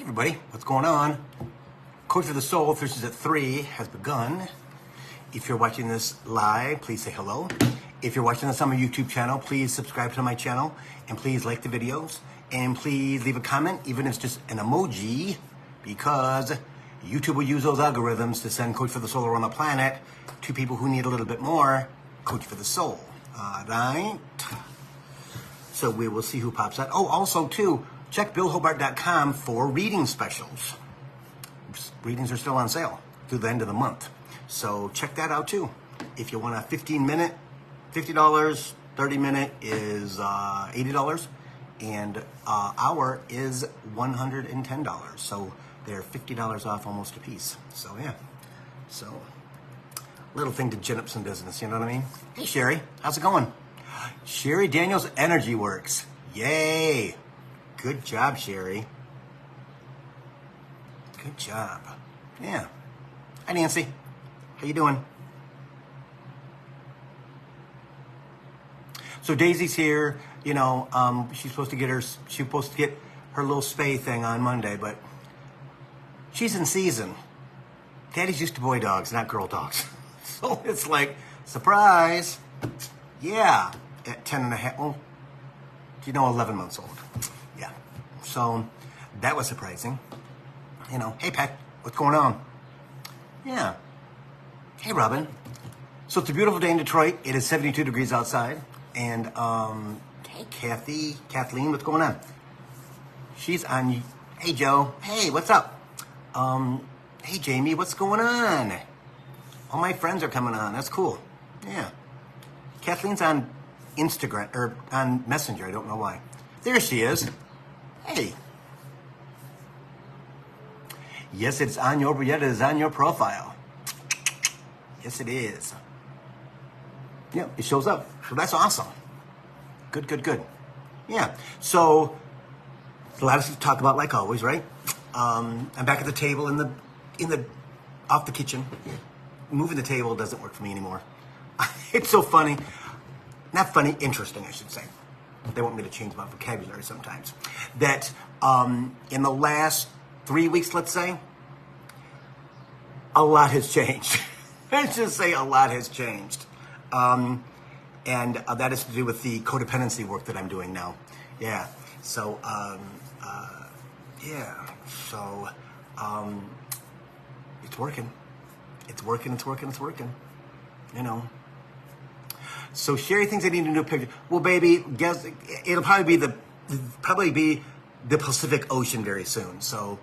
everybody, what's going on? Coach for the Soul, Thursdays at 3 has begun. If you're watching this live, please say hello. If you're watching this on my YouTube channel, please subscribe to my channel and please like the videos and please leave a comment, even if it's just an emoji, because YouTube will use those algorithms to send Coach for the Soul around the planet to people who need a little bit more Coach for the Soul. All right. So we will see who pops out. Oh, also too, check billhobart.com for reading specials. Readings are still on sale through the end of the month. So check that out too. If you want a 15-minute, $50, 30-minute is $80, and hour is $110. So they're $50 off almost a piece. So yeah. So little thing to gin up some business, you know what I mean? Hey Sherry, how's it going? Sherry Daniels Energy Works. Yay. Good job, Sherry. Good job. Yeah. Hi, Nancy. How you doing? So Daisy's here. You know, she's supposed to get her little spay thing on Monday, but she's in season. Daddy's used to boy dogs, not girl dogs. So it's like, surprise. Yeah. At 10 and a half, well, 11 months old. Yeah. So that was surprising. You know, hey, Pat, what's going on? Yeah. Hey, Robin. So it's a beautiful day in Detroit. It is 72 degrees outside. And, hey, Kathleen, what's going on? She's on, hey, Joe. Hey, what's up? Hey, Jamie, what's going on? All my friends are coming on. That's cool. Yeah. Kathleen's on Instagram, or on Messenger, I don't know why. There she is. Hey. Yes, it is on your profile. Yes, it is. Yeah, it shows up. So that's awesome. Good. Yeah. So a lot of stuff to talk about, like always, right? I'm back at the table off the kitchen. Moving the table doesn't work for me anymore. It's so funny. Not funny, interesting, I should say. They want me to change my vocabulary sometimes. That in the last 3 weeks, let's say, a lot has changed. Let's just say a lot has changed. And that is to do with the codependency work that I'm doing now. Yeah. So, yeah. So, it's working. It's working. You know. So Sherry thinks I need a new picture. Well, baby, guess it'll probably be the Pacific Ocean very soon. So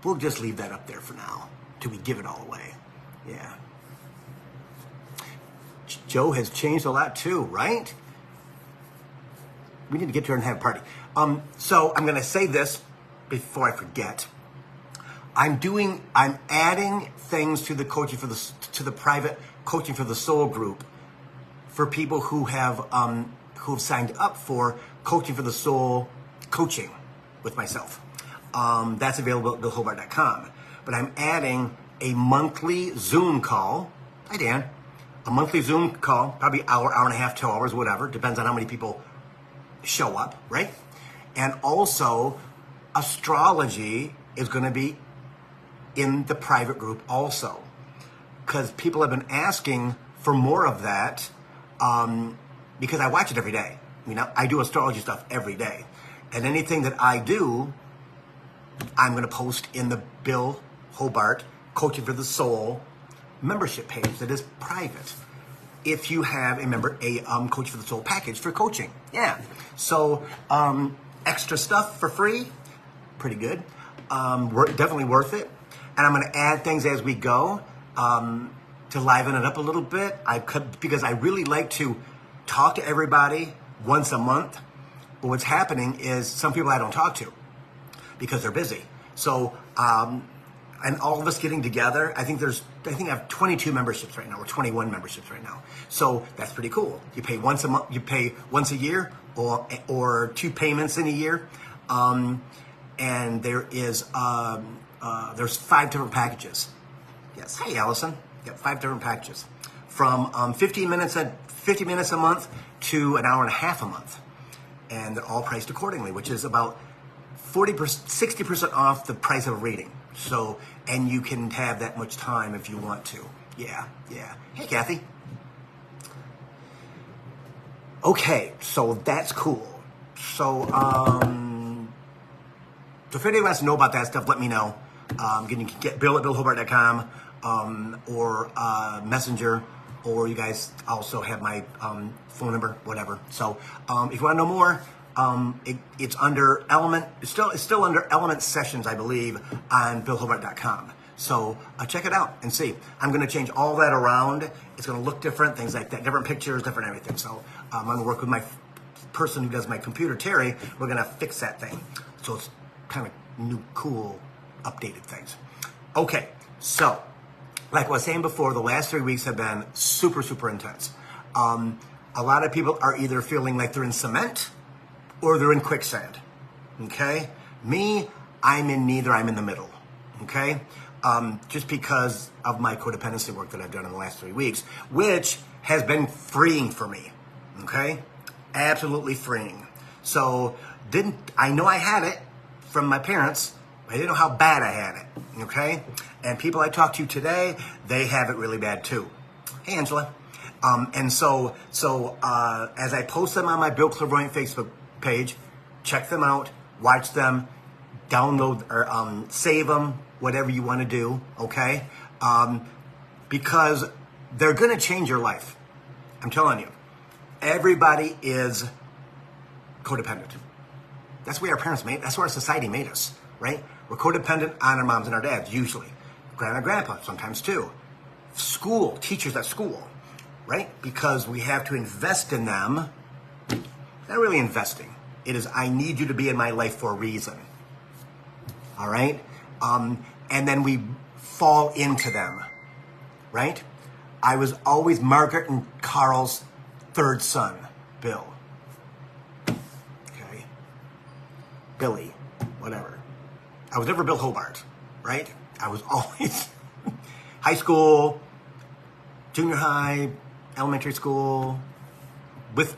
we'll just leave that up there for now till we give it all away. Yeah. Joe has changed a lot too, right? We need to get to her and have a party. So I'm gonna say this before I forget. I'm adding things to the to the private Coaching for the Soul group for people who have signed up for Coaching for the Soul coaching with myself. That's available at billhobart.com. But I'm adding a monthly Zoom call. Hi, Dan. A monthly Zoom call, probably hour and a half, 2 hours, whatever. Depends on how many people show up, right? And also, astrology is going to be in the private group also. Because people have been asking for more of that. Because I watch it every day. I do astrology stuff every day. And anything that I do, I'm going to post in the Bill Hobart Coaching for the Soul membership page that is private. If you have a Coach for the Soul package for coaching. Yeah. So, extra stuff for free. Pretty good. Definitely worth it. And I'm going to add things as we go. To liven it up a little bit, because I really like to talk to everybody once a month. But what's happening is some people I don't talk to because they're busy. So, and all of us getting together, I think I have 22 memberships right now, or 21 memberships right now. So that's pretty cool. You pay once a month, you pay once a year, or 2 payments in a year. And there's 5 different packages. Yes. Hey, Allison. Yep, 5 different packages, from 50 minutes a month to an hour and a half a month, and they're all priced accordingly, which is about 40%, 60% off the price of a reading. So, and you can have that much time if you want to. Yeah. Hey, Kathy. Okay, so that's cool. So, so if anybody wants to know about that stuff, let me know. You can get Bill at billhobart.com or Messenger, or you guys also have my phone number, whatever. So if you want to know more, it's under Element. It's still under Element Sessions, I believe, on billhobart.com. So check it out and see. I'm going to change all that around. It's going to look different, things like that, different pictures, different everything. So I'm going to work with my person who does my computer, Terry. We're going to fix that thing. So it's kind of new, cool, updated things. Okay, so like I was saying before, the last 3 weeks have been super, super intense. A lot of people are either feeling like they're in cement or they're in quicksand. Okay, me, I'm in neither. I'm in the middle. Okay, just because of my codependency work that I've done in the last 3 weeks, which has been freeing for me. Okay, absolutely freeing. So I know I had it from my parents. I didn't know how bad I had it, okay? And people I talked to today, they have it really bad too. Hey, Angela. And so as I post them on my Bill Clairvoyant Facebook page, check them out, watch them, download or save them, whatever you want to do, okay? Because they're going to change your life. I'm telling you. Everybody is codependent. That's where our parents made, that's where our society made us, right? We're codependent on our moms and our dads, usually. Grandma and grandpa, sometimes too. School, teachers at school, right? Because we have to invest in them. Not really investing. It is, I need you to be in my life for a reason. All right? And then we fall into them, right? I was always Margaret and Carl's third son, Bill. Billy, whatever. I was never Bill Hobart, right? I was always high school, junior high, elementary school, with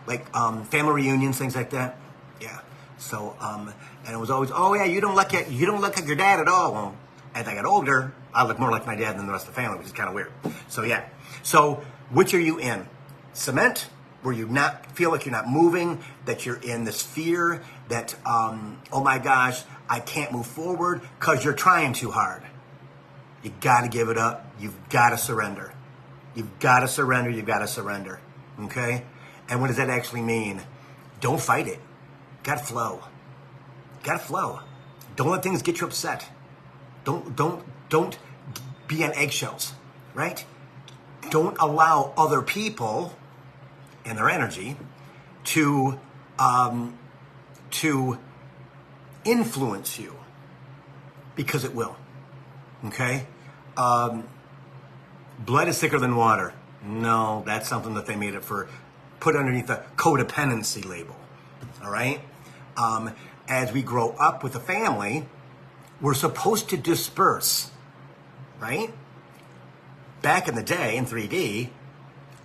like family reunions, things like that. Yeah. So and it was always, oh yeah, you don't look like your dad at all. Well, as I got older, I look more like my dad than the rest of the family, which is kind of weird. So yeah. So which are you in? Cement? Where you not feel like you're not moving, that you're in this fear that, oh my gosh, I can't move forward because you're trying too hard. You got to give it up. You've got to surrender. You've got to surrender. You've got to surrender. Okay? And what does that actually mean? Don't fight it. Got to flow. Got to flow. Don't let things get you upset. Don't be on eggshells, right? Don't allow other people and their energy to influence you, because it will. Okay? Blood is thicker than water. No, that's something that they made it for, put underneath the codependency label. All right? As we grow up with a family, we're supposed to disperse, right? Back in the day, in 3D,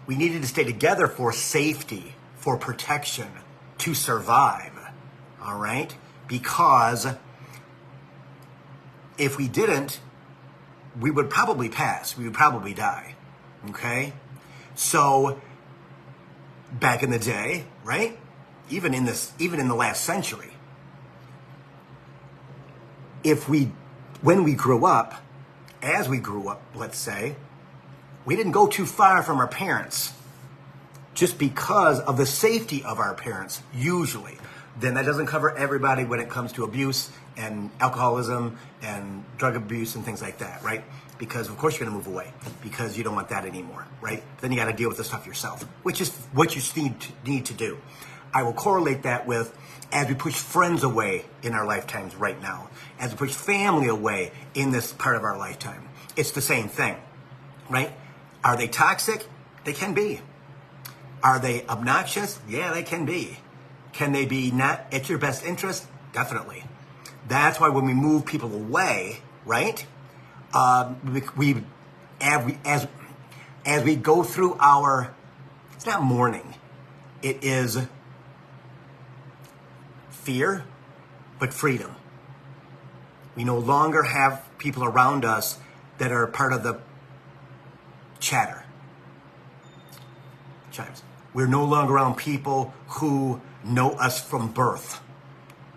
we needed to stay together for safety, for protection, to survive, all right? Because if we didn't, we would probably pass. We would probably die, okay? So back in the day, right? Even in the last century, when we grew up, as we grew up, let's say, we didn't go too far from our parents just because of the safety of our parents, usually. Then that doesn't cover everybody when it comes to abuse and alcoholism and drug abuse and things like that, right? Because of course you're gonna move away because you don't want that anymore, right? Then you gotta deal with the stuff yourself, which is what you need to do. I will correlate that with as we push friends away in our lifetimes right now, as we push family away in this part of our lifetime. It's the same thing, right? Are they toxic? They can be. Are they obnoxious? Yeah, they can be. Can they be not at your best interest? Definitely. That's why when we move people away, right? As we go through our, it's not mourning. It is fear, but freedom. We no longer have people around us that are part of the chatter. Chimes. We're no longer around people who know us from birth,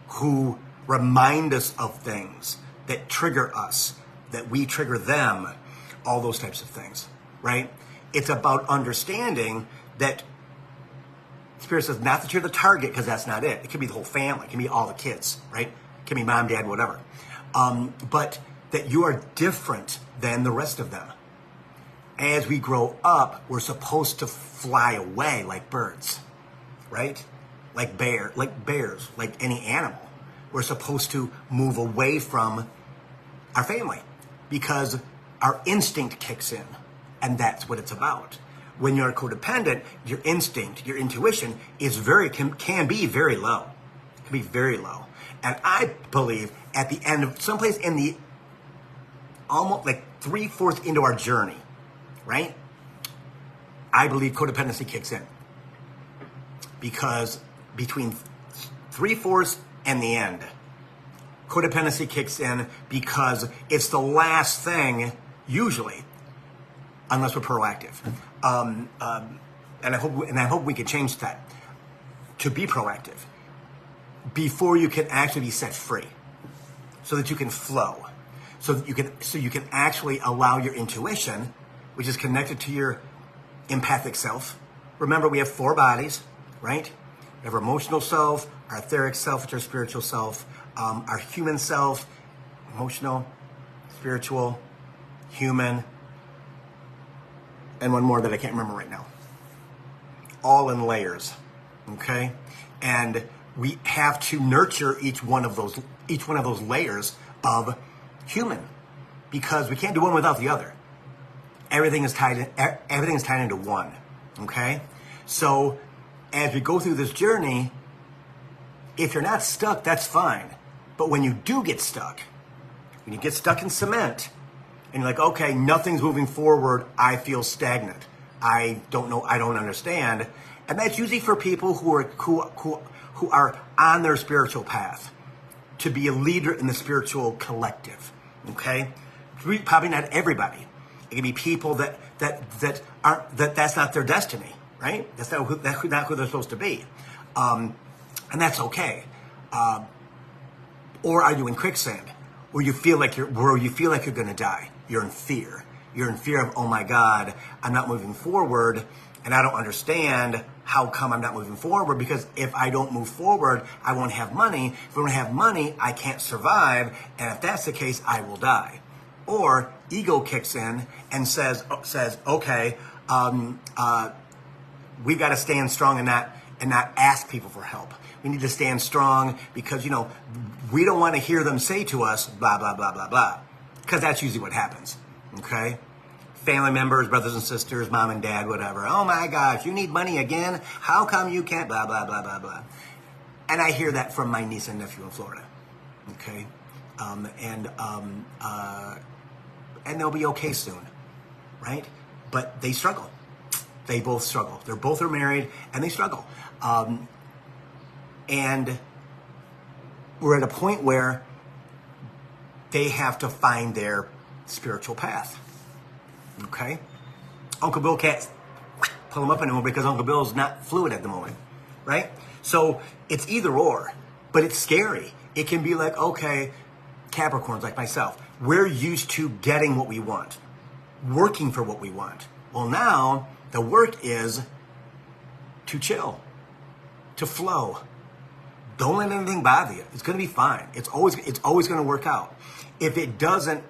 who remind us of things, that trigger us, that we trigger them, all those types of things, right? It's about understanding that Spirit says not that you're the target, because that's not it. It can be the whole family. It can be all the kids, right? It can be mom, dad, whatever. But that you are different than the rest of them. As we grow up, we're supposed to fly away like birds, right? Like bears, like any animal. We're supposed to move away from our family because our instinct kicks in, and that's what it's about. When you're codependent, your instinct, your intuition is can be very low. It can be very low. And I believe at the end of someplace in the almost like 3/4 into our journey, right? I believe codependency kicks in. Because between 3/4 and the end, codependency kicks in because it's the last thing, usually, unless we're proactive. And I hope we can change that to be proactive before you can actually be set free, so that you can flow, so that you can actually allow your intuition, which is connected to your empathic self. Remember, we have 4 bodies, right? We have our emotional self, our etheric self, which is our spiritual self, our human self, emotional, spiritual, human, and one more that I can't remember right now. All in layers, okay? And we have to nurture each one of those layers of human, because we can't do one without the other. Everything is tied into one, okay? So as we go through this journey, if you're not stuck, that's fine. But when you do get stuck, when you get stuck in cement, and you're like, okay, nothing's moving forward, I feel stagnant, I don't know, I don't understand, and that's usually for people who are on their spiritual path, to be a leader in the spiritual collective, okay? Probably not everybody. It can be people that's not their destiny, right? That's not who they're supposed to be, and that's okay. Or are you in quicksand, where you feel like you're going to die? You're in fear. You're in fear of, oh my God, I'm not moving forward, and I don't understand how come I'm not moving forward, because if I don't move forward, I won't have money. If I don't have money, I can't survive, and if that's the case, I will die. Or ego kicks in and says, okay, we've got to stand strong and not ask people for help. We need to stand strong because, we don't want to hear them say to us, blah, blah, blah, blah, blah. Because that's usually what happens, okay? Family members, brothers and sisters, mom and dad, whatever. Oh my gosh, you need money again? How come you can't, blah, blah, blah, blah, blah. And I hear that from my niece and nephew in Florida, okay? And they'll be okay soon, right? But they struggle. They both struggle. They both are married, and they struggle. And we're at a point where they have to find their spiritual path, okay? Uncle Bill can't pull him up anymore because Uncle Bill's not fluid at the moment, right? So it's either or, but it's scary. It can be like, okay, Capricorns like myself, we're used to getting what we want, working for what we want. Well, now the work is to chill, to flow. Don't let anything bother you. It's going to be fine. It's always going to work out. If it doesn't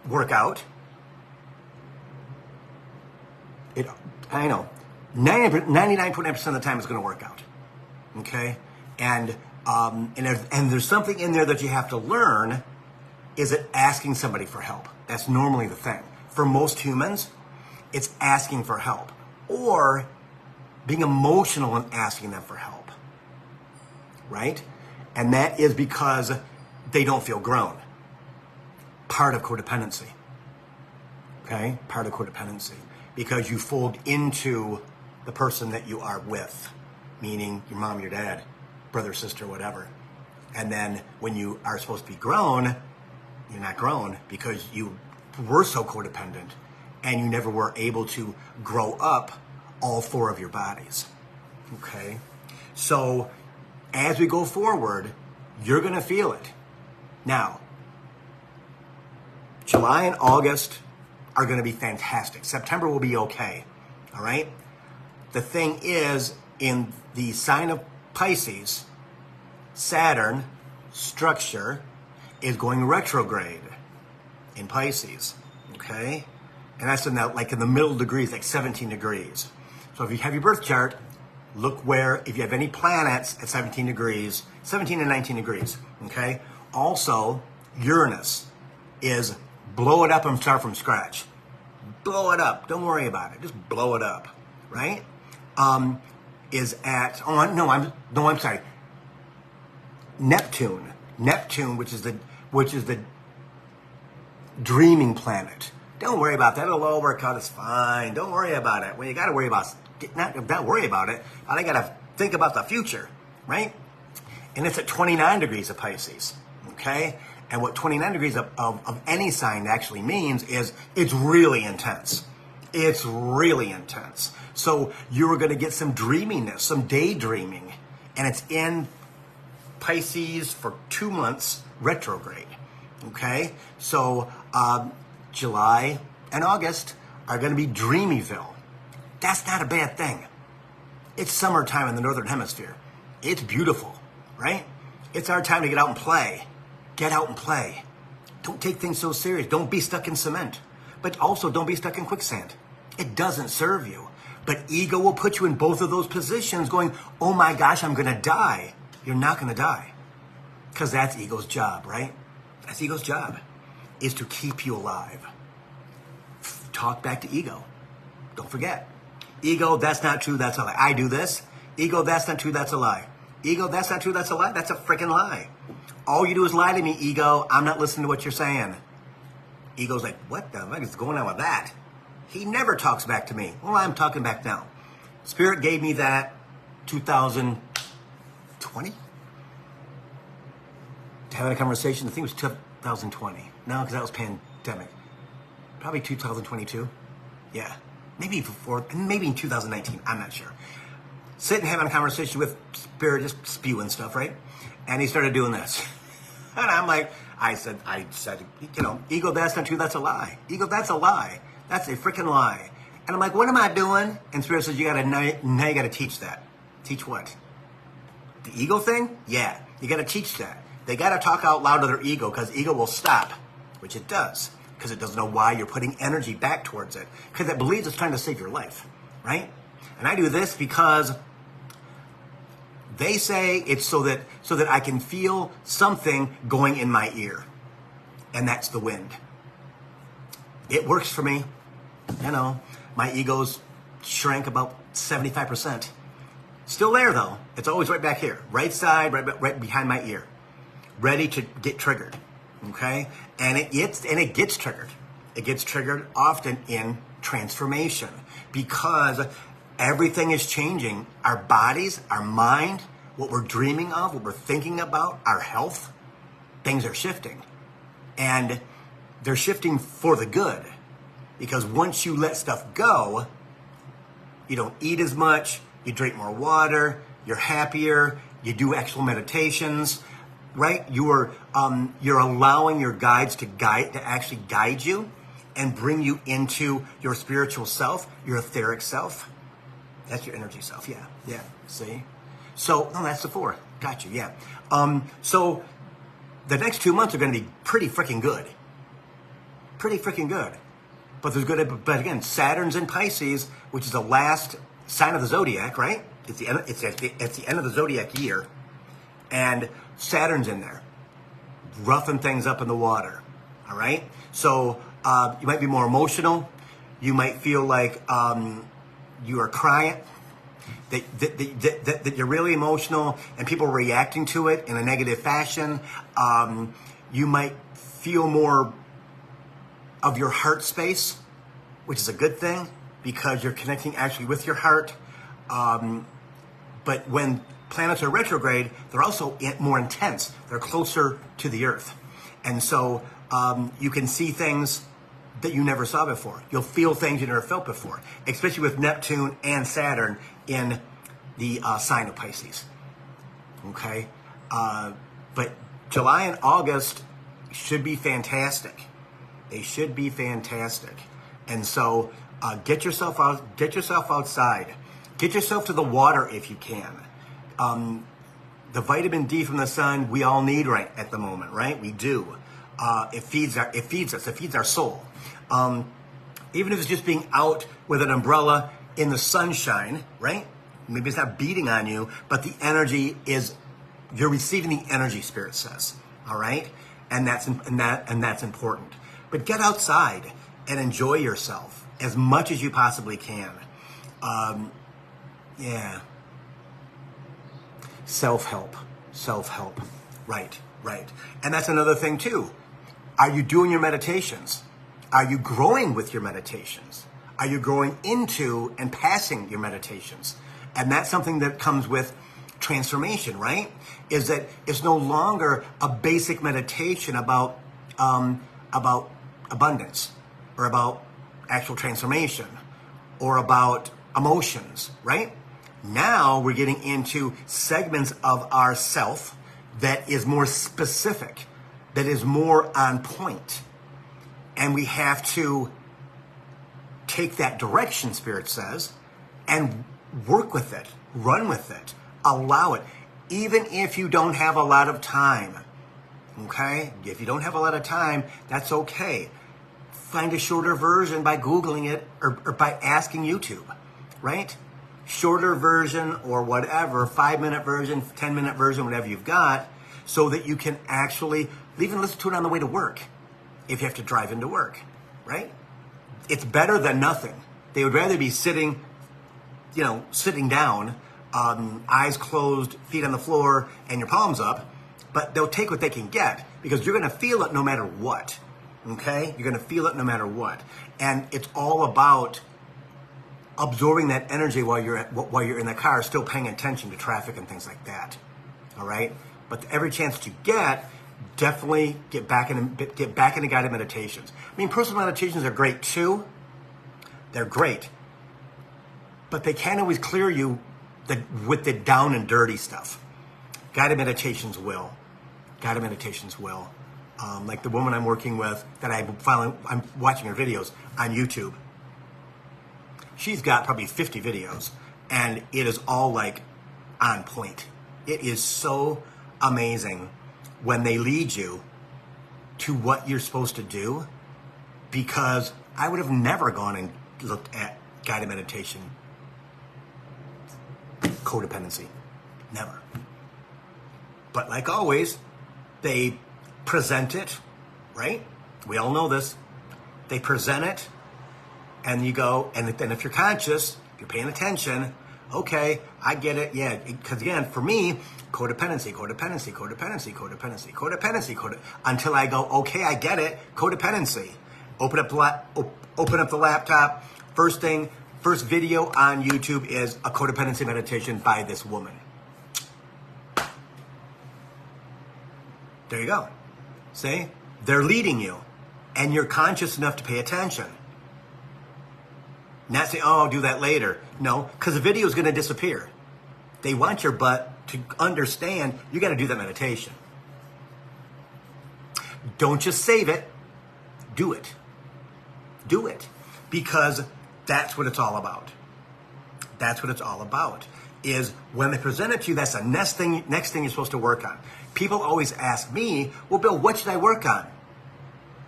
work out, I know 99.9% of the time it's going to work out. Okay, and there's something in there that you have to learn. Is it asking somebody for help? That's normally the thing. For most humans, it's asking for help or being emotional and asking them for help, right? And that is because they don't feel grown. Part of codependency, okay? Part of codependency. Because you fold into the person that you are with, meaning your mom, your dad, brother, sister, whatever. And then when you are supposed to be grown, you're not grown because you were so codependent and you never were able to grow up all four of your bodies. Okay? So as we go forward, you're going to feel it. Now, July and August are going to be fantastic. September will be okay. All right? The thing is, in the sign of Pisces, Saturn structure is going retrograde in Pisces, okay? And that's in that, like in the middle degrees, like 17 degrees. So if you have your birth chart, look where, if you have any planets at 17 degrees, 17 and 19 degrees, okay? Also, Uranus is blow it up and start from scratch. Blow it up. Don't worry about it. Just blow it up, right? Is at, I'm sorry. Neptune, which is the dreaming planet. Don't worry about that. It'll all work out. It's fine. Don't worry about it. Well, you got to worry about, not worry about it. I got to think about the future, right? And it's at 29 degrees of Pisces, okay? And what 29 degrees of any sign actually means is it's really intense. It's really intense. So you're going to get some dreaminess, some daydreaming, and it's in Pisces for 2 months retrograde, okay? So July and August are going to be Dreamyville. That's not a bad thing. It's summertime in the Northern Hemisphere. It's beautiful, right? It's our time to get out and play. Get out and play. Don't take things so serious. Don't be stuck in cement. But also don't be stuck in quicksand. It doesn't serve you. But ego will put you in both of those positions going, oh my gosh, I'm going to die. You're not going to die. Because that's ego's job, right? That's ego's job, is to keep you alive. Talk back to ego. Don't forget. Ego, that's not true, that's a lie. I do this. Ego, that's not true, that's a lie. Ego, that's not true, that's a lie. That's a freaking lie. All you do is lie to me, ego. I'm not listening to what you're saying. Ego's like, what the fuck is going on with that? He never talks back to me. Well, I'm talking back now. Spirit gave me that 2020? Having a conversation, I think it was 2020. No, because that was pandemic. Probably 2022. Yeah. Maybe before, maybe in 2019. I'm not sure. Sitting having a conversation with Spirit, just spewing stuff, right? And he started doing this. And I'm like, I said, you know, ego, that's not true, that's a lie. Ego, that's a lie. That's a freaking lie. And I'm like, what am I doing? And Spirit says, now you gotta teach that. Teach what? The ego thing? Yeah, you gotta teach that. They gotta talk out loud to their ego, because ego will stop, which it does, because it doesn't know why you're putting energy back towards it, because it believes it's trying to save your life, right? And I do this because they say it's so that I can feel something going in my ear, and that's the wind. It works for me. You know, my ego's shrank about 75%. Still there though. It's always right back here, right side, right behind my ear, ready to get triggered. Okay, and it gets triggered. It gets triggered often in transformation, because everything is changing. Our bodies, our mind, what we're dreaming of, what we're thinking about, our health, things are shifting. And they're shifting for the good. Because once you let stuff go, you don't eat as much, you drink more water, you're happier, you do actual meditations, right? You're allowing your guides to actually guide you and bring you into your spiritual self, your etheric self. That's your energy self, yeah, see? So, no, that's the 4. Got you, yeah. So, the next 2 months are going to be pretty freaking good. Pretty freaking good. But but again, Saturn's in Pisces, which is the last sign of the zodiac, right? It's the end of the zodiac year. And Saturn's in there, roughing things up in the water, all right? So, you might be more emotional. You might feel like you are crying, that you're really emotional and people are reacting to it in a negative fashion. You might feel more of your heart space, which is a good thing because you're connecting actually with your heart. But when planets are retrograde, they're also more intense. They're closer to the Earth. And so you can see things that you never saw before. You'll feel things you never felt before, especially with Neptune and Saturn in the sign of Pisces. Okay? But July and August should be fantastic. They should be fantastic. And so get yourself out, get yourself outside. Get yourself to the water if you can. The vitamin D from the sun we all need right at the moment, right? We do. It feeds us. It feeds our soul. Even if it's just being out with an umbrella in the sunshine, right? Maybe it's not beating on you, but the energy is, you're receiving the energy, Spirit says. All right, and that's important. But get outside and enjoy yourself as much as you possibly can. Yeah. Self-help. Right. And that's another thing too. Are you doing your meditations? Are you growing with your meditations? Are you growing into and passing your meditations? And that's something that comes with transformation, right? Is that it's no longer a basic meditation about abundance or about actual transformation or about emotions, right? Now we're getting into segments of ourself that is more specific, that is more on point. And we have to take that direction, Spirit says, and work with it, run with it, allow it, even if you don't have a lot of time. Okay? If you don't have a lot of time, that's okay. Find a shorter version by Googling it or by asking YouTube, right? Shorter version or whatever, 5-minute version, 10-minute version, whatever you've got, so that you can actually even listen to it on the way to work if you have to drive into work, right? It's better than nothing. They would rather be sitting down, eyes closed, feet on the floor, and your palms up, but they'll take what they can get because you're going to feel it no matter what, okay? You're going to feel it no matter what. And it's all about absorbing that energy while you're in the car, still paying attention to traffic and things like that, all right? But every chance that you get, definitely get back into guided meditations. I mean, personal meditations are great too. They're great. But they can't always clear you with the down and dirty stuff. Guided meditations will. Like the woman I'm working with that I'm watching her videos on YouTube. She's got probably 50 videos, and it is all like on point. It is so amazing when they lead you to what you're supposed to do, because I would have never gone and looked at guided meditation codependency. Never. But like always, they present it, right? We all know this. They present it, and you go, and then if you're conscious, if you're paying attention, okay, I get it, yeah. Because again, for me, codependency, until I go, okay, I get it, codependency. Open up the laptop. First video on YouTube is a codependency meditation by this woman. There you go. See? They're leading you, and you're conscious enough to pay attention. Not say, oh, I'll do that later. No, because the video is going to disappear. They want your butt to understand you got to do that meditation. Don't just save it. Do it. Do it. Because that's what it's all about. That's what it's all about. Is when they present it to you, that's the next thing you're supposed to work on. People always ask me, well, Bill, what should I work on?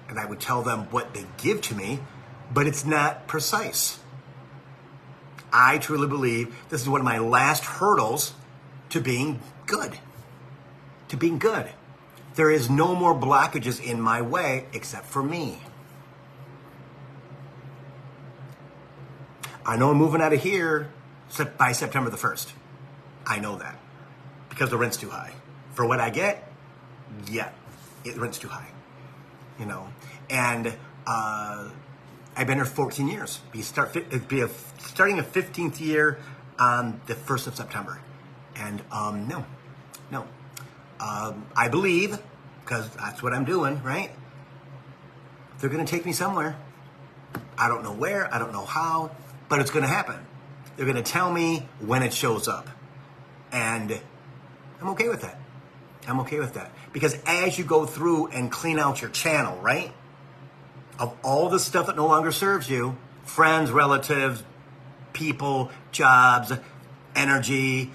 And I would tell them what they give to me, but it's not precise. I truly believe this is one of my last hurdles to being good. To being good. There is no more blockages in my way except for me. I know I'm moving out of here by September the 1st. I know that. Because the rent's too high. For what I get, yeah, the rent's too high. You know. And I've been here 14 years. It'd be starting a 15th year on the 1st of September. And no. I believe, because that's what I'm doing, right? They're going to take me somewhere. I don't know where, I don't know how, but it's going to happen. They're going to tell me when it shows up. And I'm okay with that. I'm okay with that. Because as you go through and clean out your channel, right? Of all the stuff that no longer serves you, friends, relatives, people, jobs, energy,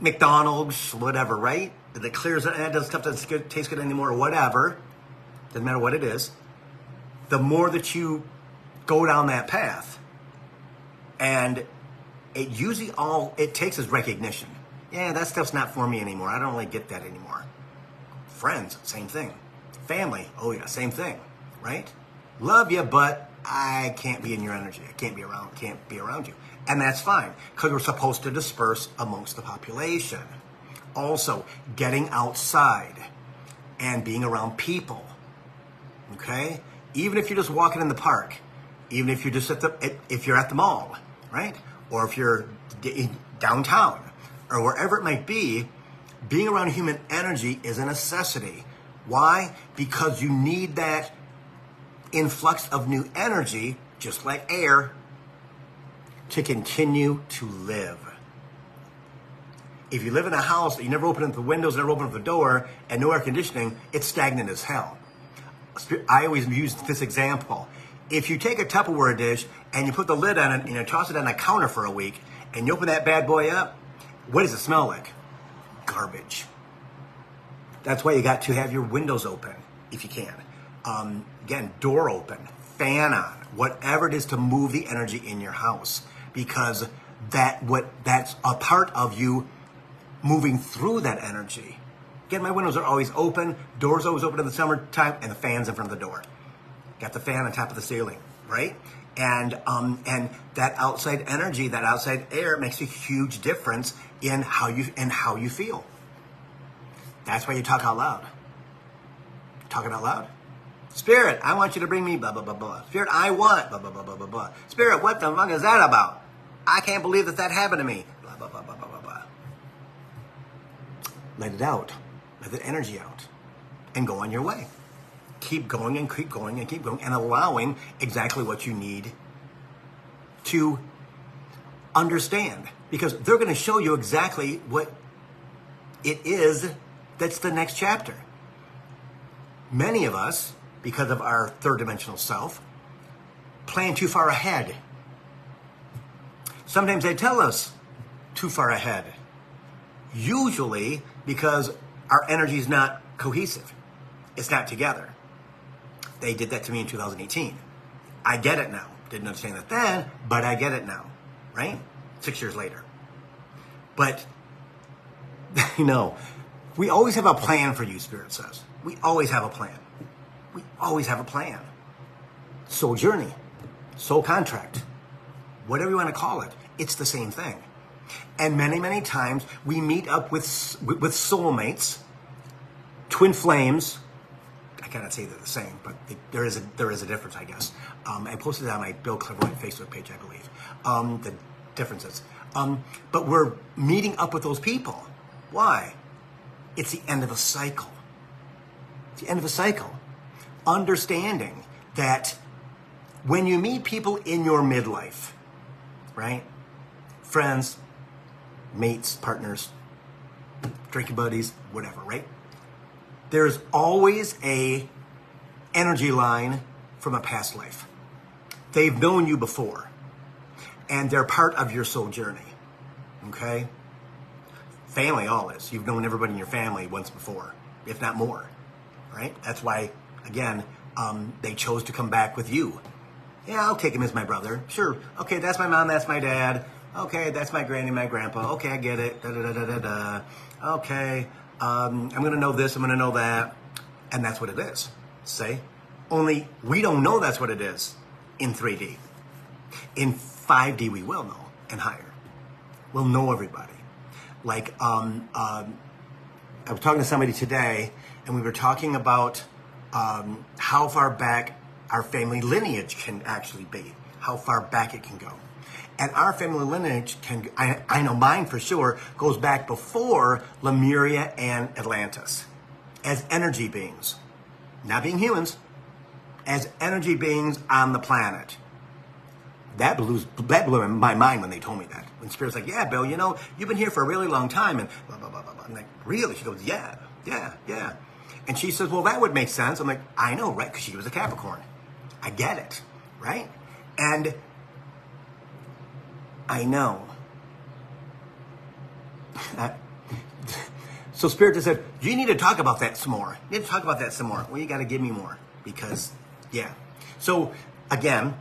McDonald's, whatever, right? That clears it, and does stuff that doesn't taste good anymore, or whatever. Doesn't matter what it is. The more that you go down that path, and it usually all it takes is recognition. Yeah, that stuff's not for me anymore. I don't really get that anymore. Friends, same thing. Family, oh yeah, same thing, right? Love you, but I can't be in your energy. I can't be around you. And that's fine, because we're supposed to disperse amongst the population. Also, getting outside and being around people, okay? Even if you're just walking in the park, even if you're just if you're at the mall, right? Or if you're downtown, or wherever it might be, being around human energy is a necessity. Why? Because you need that influx of new energy, just like air, to continue to live. If you live in a house that you never open up the windows, never open up the door, and no air conditioning, it's stagnant as hell. I always use this example. If you take a Tupperware dish and you put the lid on it and you toss it on a counter for a week, and you open that bad boy up, what does it smell like? Garbage. That's why you got to have your windows open, if you can. Again, door open, fan on, whatever it is to move the energy in your house, because that's a part of you moving through that energy. Again, my windows are always open, doors always open in the summertime, and the fan's in front of the door. Got the fan on top of the ceiling, right? And that outside energy, that outside air makes a huge difference in how you feel. That's why you talk out loud. Talking out loud. Spirit, I want you to bring me blah, blah, blah, blah. Spirit, I want blah, blah, blah, blah, blah, blah. Spirit, what the fuck is that about? I can't believe that happened to me. Blah, blah, blah, blah, blah, blah, blah. Let it out. Let the energy out. And go on your way. Keep going and keep going and keep going, and allowing exactly what you need to understand. Because they're going to show you exactly what it is that's the next chapter. Many of us, because of our third dimensional self, plan too far ahead. Sometimes they tell us too far ahead. Usually because our energy is not cohesive. It's not together. They did that to me in 2018. I get it now. Didn't understand that then, but I get it now, right? 6 years later. But, we always have a plan for you, Spirit says. We always have a plan. We always have a plan. Soul journey, soul contract, whatever you want to call it, it's the same thing. And many, many times we meet up with soulmates, twin flames. I cannot say they're the same, but there is a difference, I guess. I posted it on my Bill Clairvoyant Facebook page, I believe. The differences. But we're meeting up with those people. Why? It's the end of a cycle. It's the end of a cycle. Understanding that when you meet people in your midlife, right? Friends, mates, partners, drinking buddies, whatever, right? There's always a energy line from a past life. They've known you before, and they're part of your soul journey, okay? Family, always. You've known everybody in your family once before, if not more, right? That's why, again, they chose to come back with you. Yeah, I'll take him as my brother. Sure. Okay, that's my mom, that's my dad. Okay, that's my granny, my grandpa. Okay, I get it. Da, da, da, da, da. Okay, I'm going to know this, I'm going to know that. And that's what it is, say. Only we don't know that's what it is in 3D. In 5D, we will know, and higher. We'll know everybody. Like, I was talking to somebody today, and we were talking about how far back our family lineage can actually be, how far back it can go. And our family lineage I know mine for sure, goes back before Lemuria and Atlantis as energy beings, not being humans, as energy beings on the planet. That blew my mind when they told me that. When Spirit's like, yeah, Bill, you've been here for a really long time, and blah, blah, blah, blah, blah. I'm like, really? She goes, yeah. And she says, well, that would make sense. I'm like, I know, right? Because she was a Capricorn. I get it, right? And I know. So Spirit just said, you need to talk about that some more. You need to talk about that some more. Well, you got to give me more because, yeah. So again,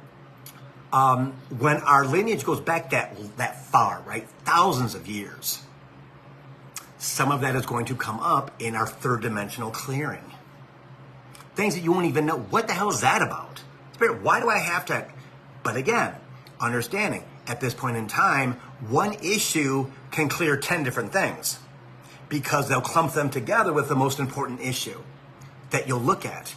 when our lineage goes back that far, right? Thousands of years, some of that is going to come up in our third dimensional clearing. Things that you won't even know. What the hell is that about? Spirit, why do I have to? But again, understanding at this point in time, one issue can clear 10 different things because they'll clump them together with the most important issue that you'll look at.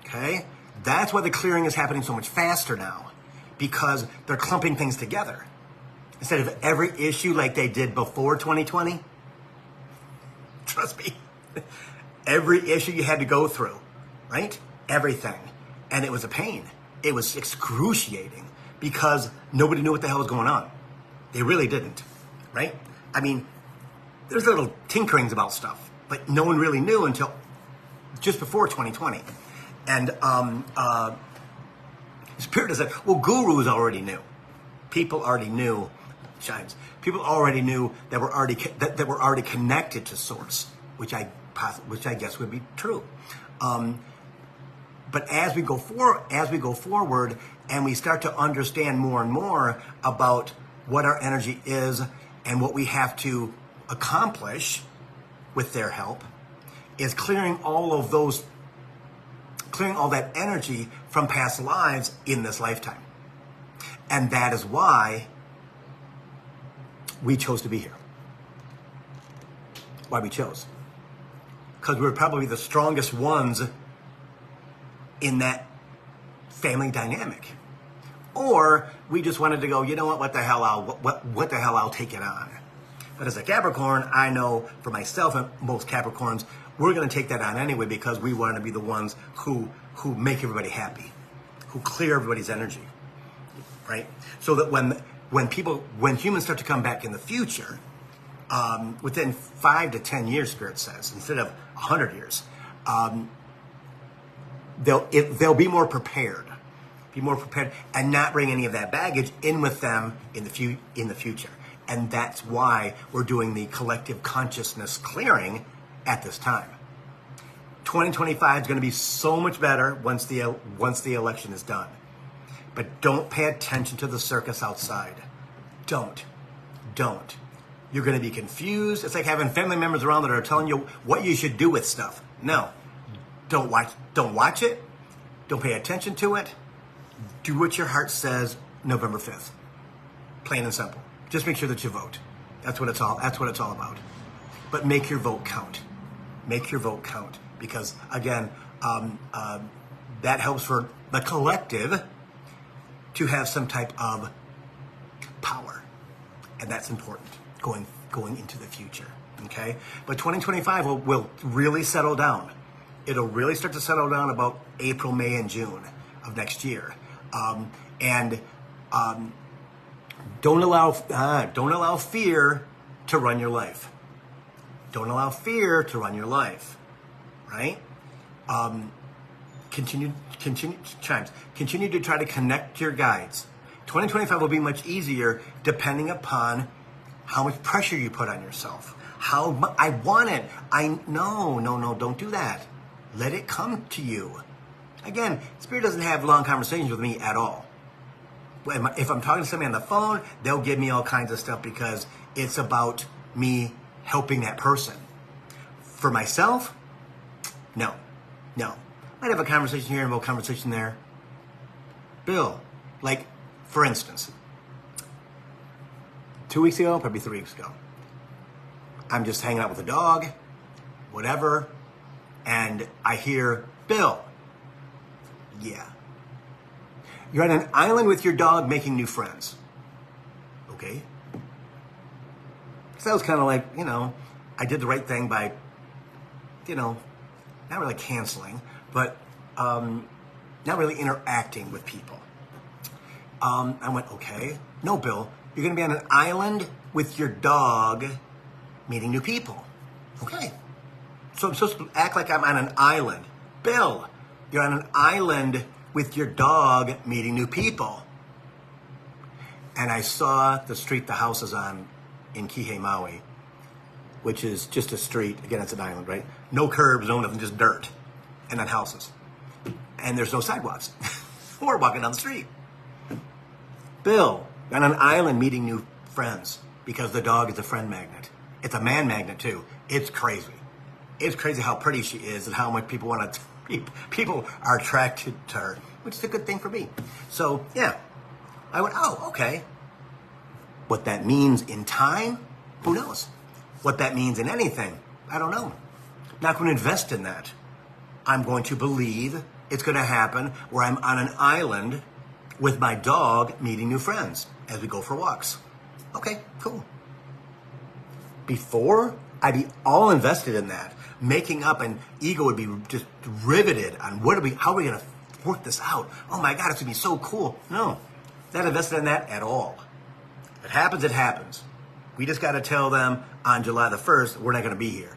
Okay? That's why the clearing is happening so much faster now, because they're clumping things together. Instead of every issue like they did before 2020, trust me, every issue you had to go through, right? Everything. And it was a pain. It was excruciating because nobody knew what the hell was going on. They really didn't, right? I mean, there's little tinkerings about stuff, but no one really knew until just before 2020. And Spirit said, well, gurus already knew. People already knew, chimes. People already knew that we're already connected to Source, which I guess would be true. But as we go forward, and we start to understand more and more about what our energy is and what we have to accomplish with their help, is clearing all that energy from past lives in this lifetime. And that is why we chose to be here. Why we chose. Because we're probably the strongest ones in that family dynamic. Or we just wanted to go, you know what the hell, I'll take it on. But as a Capricorn, I know for myself and most Capricorns, we're going to take that on anyway because we want to be the ones who make everybody happy, who clear everybody's energy, right? So that when humans start to come back in the future, within 5 to 10 years, Spirit says, instead of 100 years, they'll be more prepared, and not bring any of that baggage in with them in the future. And that's why we're doing the collective consciousness clearing at this time. 2025 is going to be so much better once the election is done. But don't pay attention to the circus outside. Don't. You're going to be confused. It's like having family members around that are telling you what you should do with stuff. No. Don't watch it. Don't pay attention to it. Do what your heart says November 5th. Plain and simple. Just make sure that you vote. That's what it's all about. But make your vote count. Make your vote count. Because again, that helps for the collective to have some type of power. And that's important going into the future. Okay? But 2025 will really settle down. It'll really start to settle down about April, May, and June of next year. Don't allow fear to run your life. Don't allow fear to run your life, right? Continue to try to connect your guides. 2025 will be much easier depending upon how much pressure you put on yourself. I want it. No, don't do that. Let it come to you. Again, Spirit doesn't have long conversations with me at all. If I'm talking to somebody on the phone, they'll give me all kinds of stuff because it's about me helping that person. For myself, no. Might have a conversation here and a conversation there. Bill, like, for instance, 2 weeks ago, probably 3 weeks ago, I'm just hanging out with a dog, whatever, and I hear, Bill, yeah. You're on an island with your dog making new friends. okay. So that was kind of like, I did the right thing by, not really canceling, but not really interacting with people. I went, okay. No, Bill, you're going to be on an island with your dog meeting new people. Okay. So I'm supposed to act like I'm on an island. Bill, you're on an island with your dog meeting new people. And I saw the street the house is on in Kihei, Maui, which is just a street. Again, it's an island, right? No curbs, no nothing, just dirt. And then houses. And there's no sidewalks. We're walking down the street. Bill, on an island meeting new friends because the dog is a friend magnet. It's a man magnet too. It's crazy. It's crazy how pretty she is and how much people are attracted to her, which is a good thing for me. So yeah, I went, oh, okay. What that means in time, who knows? What that means in anything, I don't know. Not going to invest in that. I'm going to believe it's going to happen where I'm on an island with my dog meeting new friends as we go for walks. Okay, cool. Before, I'd be all invested in that, making up, and ego would be just riveted on how are we going to work this out? Oh my God, it's going to be so cool. No, not invested in that at all. If it happens, it happens. We just got to tell them on July the 1st, we're not going to be here.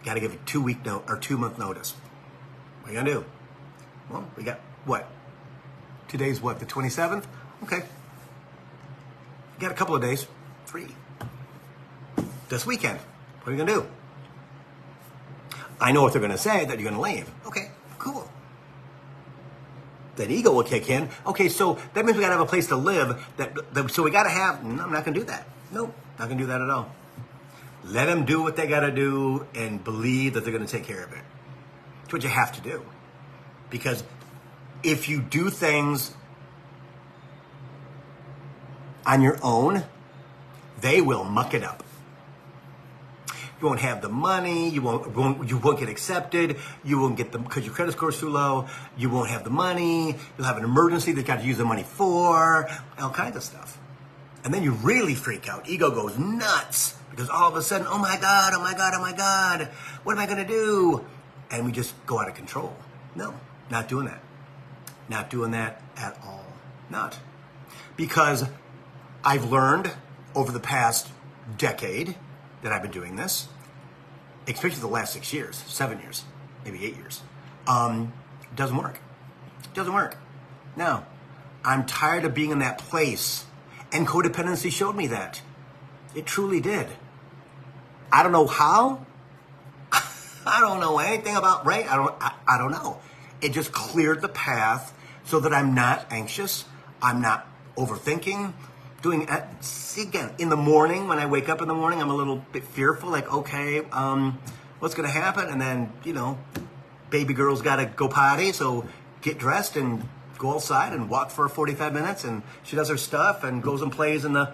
Got to give a 2-month notice. What are you going to do? Well, we got what? Today's what, the 27th? Okay. You got a couple of days free. This weekend, what are you going to do? I know what they're going to say, that you're going to leave. Okay, cool. That ego will kick in. Okay, so that means we got to have a place to live. So we got to have, no, I'm not going to do that. Nope, not going to do that at all. Let them do what they got to do and believe that they're going to take care of it. That's what you have to do. Because if you do things on your own, they will muck it up. You won't have the money. You won't get accepted. You won't get them because your credit score is too low. You won't have the money. You'll have an emergency that you got to use the money for. All kinds of stuff. And then you really freak out. Ego goes nuts because all of a sudden, oh my God, oh my God, oh my God, what am I going to do? And we just go out of control. No, not doing that. Not doing that at all. Not. Because I've learned over the past decade that I've been doing this, especially the last 6 years, 7 years, maybe 8 years, doesn't work. Doesn't work. No. I'm tired of being in that place. And codependency showed me that. It truly did. I don't know how. I don't know anything about, right? I don't know. It just cleared the path so that I'm not anxious. I'm not overthinking. See, again, in the morning, when I wake up in the morning, I'm a little bit fearful, like, okay, what's going to happen? And then, baby girl's got to go potty, so get dressed and go outside and walk for 45 minutes, and she does her stuff and goes and plays in the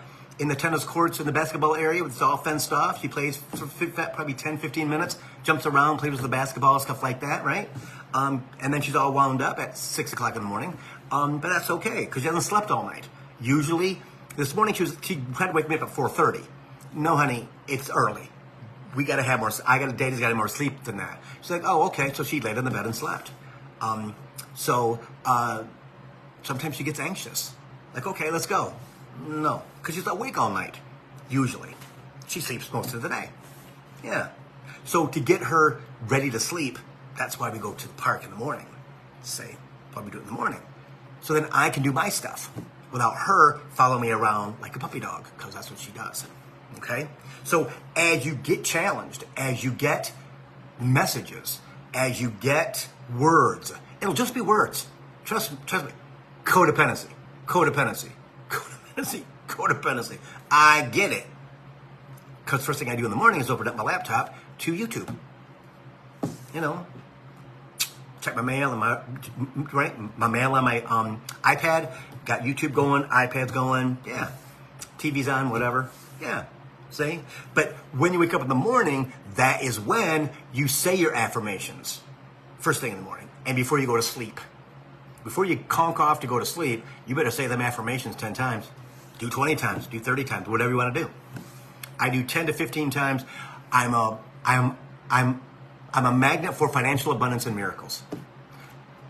tennis courts in the basketball area. It's all fenced off. She plays for probably 10, 15 minutes, jumps around, plays with the basketball, stuff like that, right? And then she's all wound up at 6 o'clock in the morning. But that's okay, because she hasn't slept all night. Usually, this morning she tried to wake me up at 4:30. No, honey, it's early. We got to have more. Daddy's got to have more sleep than that. She's like, oh, okay. So she laid in the bed and slept. Sometimes she gets anxious. Like, okay, let's go. No, because she's awake all night. Usually, she sleeps most of the day. Yeah. So to get her ready to sleep, that's why we go to the park in the morning. Say, why we do it in the morning. So then I can do my stuff without her following me around like a puppy dog, because that's what she does. Okay? So as you get challenged, as you get messages, as you get words, it'll just be words. Trust me. Codependency. I get it. Because first thing I do in the morning is open up my laptop to YouTube. Check my mail and my mail on my iPad. Got YouTube going, iPad's going. Yeah. TV's on, whatever. Yeah. See? But when you wake up in the morning, that is when you say your affirmations. First thing in the morning. And before you go to sleep. Before you conk off to go to sleep, you better say them affirmations 10 times. Do 20 times, do 30 times, whatever you want to do. I do 10 to 15 times. I'm a magnet for financial abundance and miracles.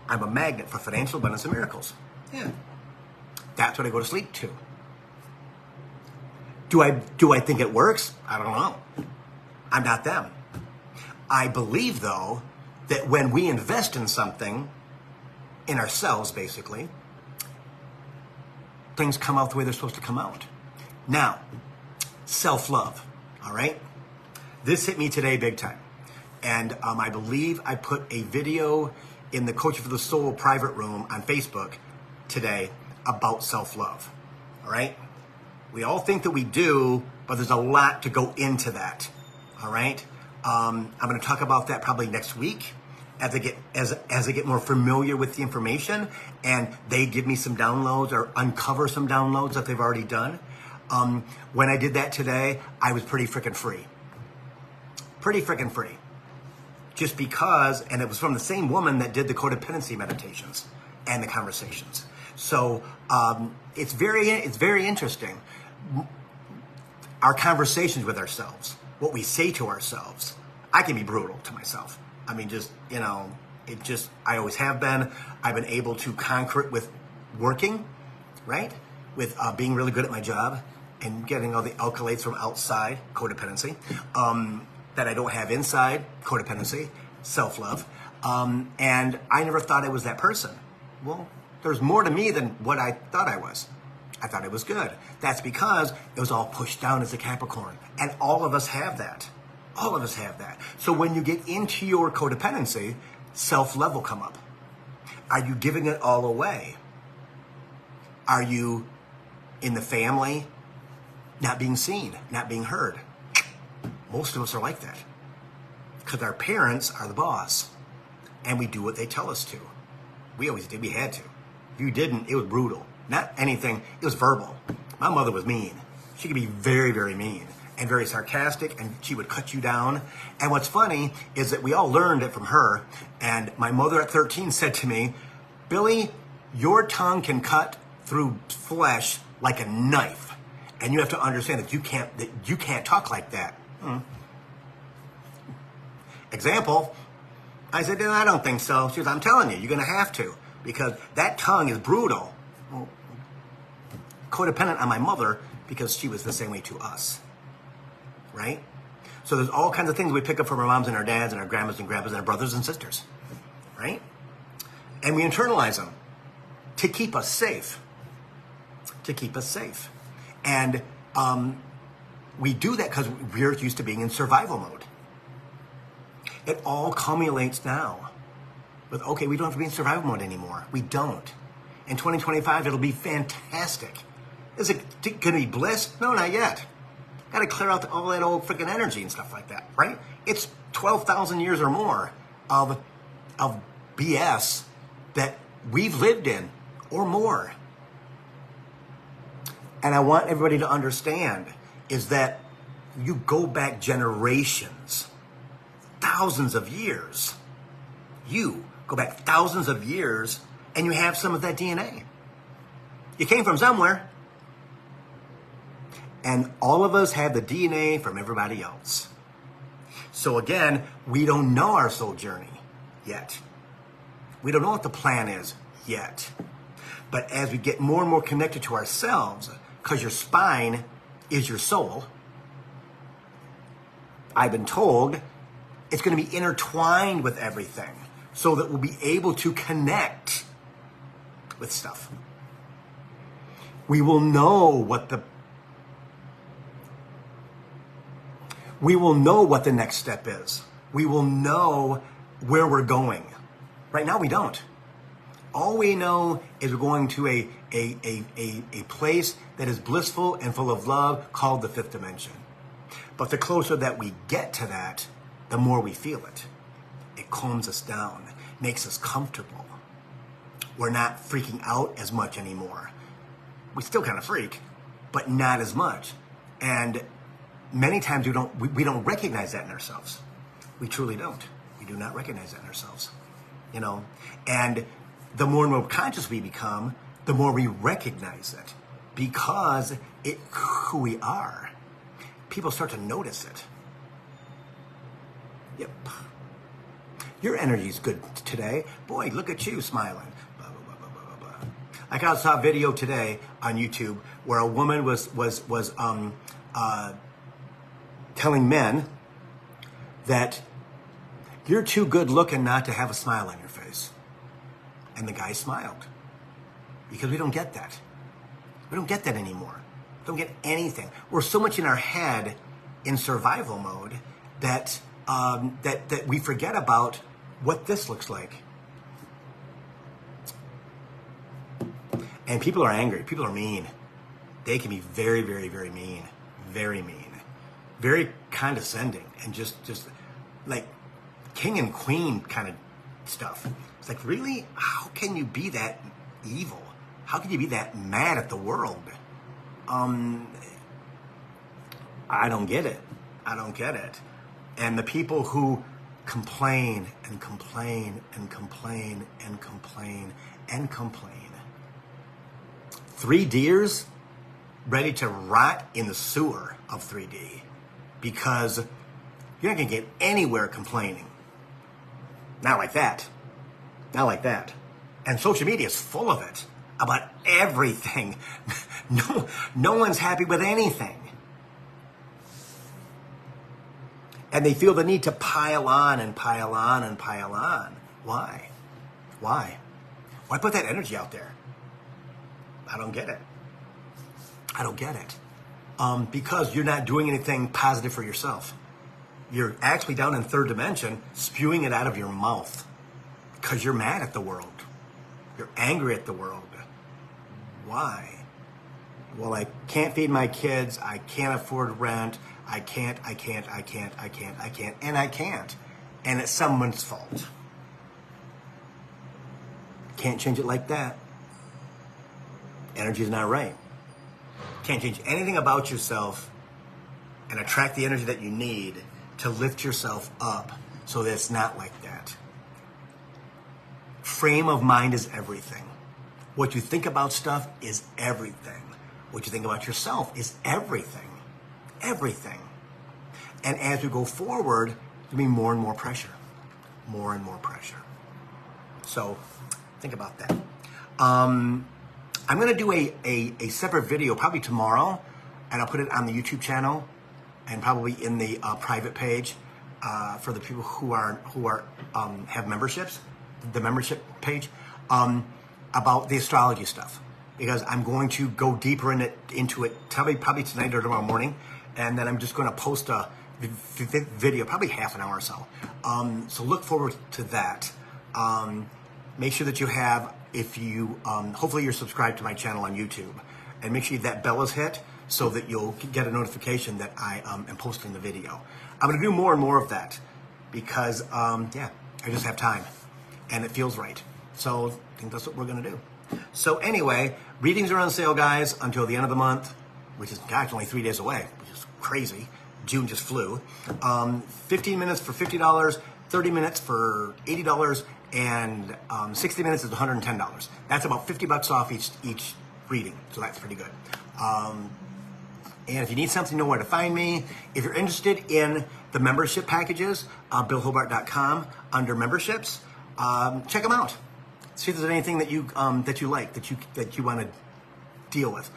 I'm a magnet for financial abundance and miracles. Yeah. That's what I go to sleep to. Do I think it works? I don't know. I'm not them. I believe, though, that when we invest in something, in ourselves, basically, things come out the way they're supposed to come out. Now, self-love, all right? This hit me today big time. And I believe I put a video in the Coaching for the Soul private room on Facebook today about self-love, all right? We all think that we do, but there's a lot to go into that, all right? I'm going to talk about that probably next week as I get more familiar with the information and they give me some downloads or uncover some downloads that they've already done. When I did that today, I was pretty freaking free. Pretty freaking free. Just because, and it was from the same woman that did the codependency meditations and the conversations. So it's very interesting. Our conversations with ourselves, what we say to ourselves. I can be brutal to myself. I mean, I always have been. I've been able to conquer it with working, right? With being really good at my job and getting all the accolades from outside, codependency, that I don't have inside, codependency, self-love. And I never thought I was that person. Well, there's more to me than what I thought I was. I thought it was good. That's because it was all pushed down as a Capricorn. And all of us have that. All of us have that. So when you get into your codependency, self-love will come up. Are you giving it all away? Are you in the family not being seen, not being heard? Most of us are like that. Because our parents are the boss. And we do what they tell us to. We always did. We had to. If you didn't, it was brutal. Not anything. It was verbal. My mother was mean. She could be very, very mean and very sarcastic, and she would cut you down. And what's funny is that we all learned it from her. And my mother at 13 said to me, Billy, your tongue can cut through flesh like a knife. And you have to understand that you can't talk like that. Example, I said, I don't think so. She goes, I'm telling you, you're going to have to, because that tongue is brutal. Well, codependent on my mother because she was the same way to us, right? So there's all kinds of things we pick up from our moms and our dads and our grandmas and grandpas and our brothers and sisters, right? And we internalize them to keep us safe, And we do that because we're used to being in survival mode. It all culminates now with, okay, we don't have to be in survival mode anymore. We don't. In 2025, it'll be fantastic. Is it going to be bliss? No, not yet. Got to clear out all that old freaking energy and stuff like that, right? It's 12,000 years or more of BS that we've lived in or more. And I want everybody to understand is that you go back generations, thousands of years. You go back thousands of years and you have some of that DNA. You came from somewhere. And all of us have the DNA from everybody else. So again, we don't know our soul journey yet. We don't know what the plan is yet. But as we get more and more connected to ourselves, because your spine is your soul, I've been told it's going to be intertwined with everything so that we'll be able to connect with stuff. We will know what the next step is. We will know where we're going. Right now we don't. All we know is we're going to a place that is blissful and full of love called the fifth dimension. But the closer that we get to that, the more we feel it. It calms us down, makes us comfortable. We're not freaking out as much anymore. We still kind of freak, but not as much. And many times we don't recognize that in ourselves. We truly don't. We do not recognize that in ourselves. And the more and more conscious we become, the more we recognize it. because it who we are. People start to notice it. Yep. Your energy's good today. Boy, look at you smiling. Blah, blah, blah, blah, blah, blah. Like I saw a video today on YouTube where a woman was telling men that you're too good looking not to have a smile on your face. And the guy smiled. Because we don't get that. We don't get that anymore. We don't get anything. We're so much in our head in survival mode that that we forget about what this looks like. And people are angry. People are mean. They can be very, very, very mean. Very mean. Very condescending. And just like king and queen kind of stuff. It's like, really? How can you be that evil? How can you be that mad at the world? I don't get it. I don't get it. And the people who complain and complain and complain and complain and complain. 3Ders ready to rot in the sewer of 3D because you're not going to get anywhere complaining. Not like that. Not like that. And social media is full of it about everything. No one's happy with anything. And they feel the need to pile on and pile on and pile on. Why? Why? Why put that energy out there? I don't get it. I don't get it. Because you're not doing anything positive for yourself. You're actually down in third dimension, spewing it out of your mouth. Because you're mad at the world. You're angry at the world. Why? Well, I can't feed my kids. I can't afford rent. I can't. And I can't. And it's someone's fault. Can't change it like that. Energy's not right. Can't change anything about yourself and attract the energy that you need to lift yourself up so that it's not like that. Frame of mind is everything. What you think about stuff is everything. What you think about yourself is everything. Everything. And as we go forward, there'll be more and more pressure. More and more pressure. So think about that. I'm going to do a separate video probably tomorrow, and I'll put it on the YouTube channel and probably in the private page for the people who have memberships, the membership page, about the astrology stuff, because I'm going to go deeper into it probably tonight or tomorrow morning, and then I'm just going to post a video, probably half an hour or so. So look forward to that. Make sure that you have, if you, hopefully you're subscribed to my channel on YouTube, and make sure that bell is hit so that you'll get a notification that I am posting the video. I'm going to do more and more of that because, I just have time and it feels right. So I think that's what we're going to do. So anyway, readings are on sale, guys, until the end of the month, which is, gosh, only 3 days away, which is crazy. June just flew. 15 minutes for $50, 30 minutes for $80, and 60 minutes is $110. That's about $50 off each reading, so that's pretty good. And if you need something, you know where to find me. If you're interested in the membership packages, billhobart.com, under memberships, check them out. See if there's anything that you like, that you want to deal with.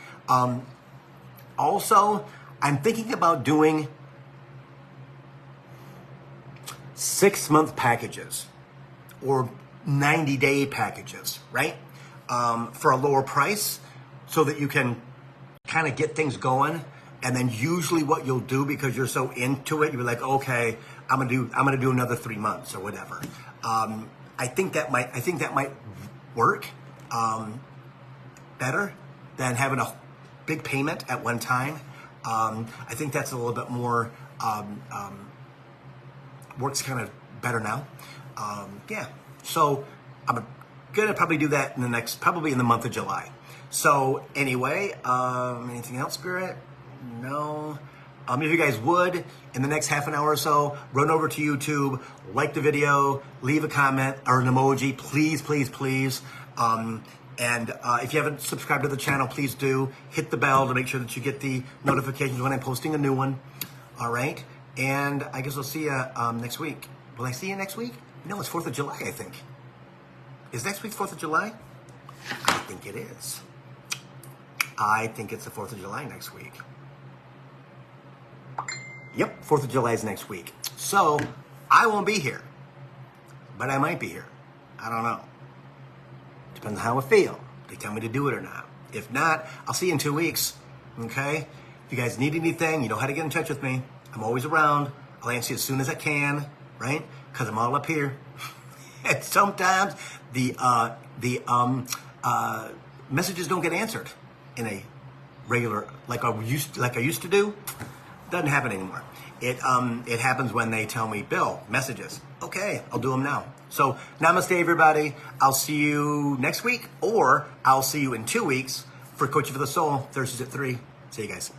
Also, I'm thinking about doing 6-month packages or 90-day packages, right? For a lower price, so that you can kind of get things going. And then usually what you'll do, because you're so into it, you'll be like, okay, I'm gonna do another 3 months or whatever. I think that might work better than having a big payment at one time. I think that's a little bit more works kind of better now. So I'm gonna probably do that probably in the month of July. So anyway, anything else, Spirit? No. If you guys would, in the next half an hour or so, run over to YouTube, like the video, leave a comment or an emoji, please, please, please. And if you haven't subscribed to the channel, please do. Hit the bell to make sure that you get the notifications when I'm posting a new one. All right? And I guess I'll see you next week. Will I see you next week? No, it's 4th of July, I think. Is next week 4th of July? I think it is. I think it's the 4th of July next week. Yep, 4th of July is next week. So, I won't be here. But I might be here. I don't know. Depends on how I feel. They tell me to do it or not. If not, I'll see you in 2 weeks. Okay? If you guys need anything, you know how to get in touch with me. I'm always around. I'll answer you as soon as I can, right? Because I'm all up here. And sometimes the messages don't get answered in a regular, like I used to do. Doesn't happen anymore. It happens when they tell me, Bill, messages. Okay, I'll do them now. So namaste, everybody. I'll see you next week, or I'll see you in 2 weeks for Coaching for the Soul, Thursdays at 3. See you guys.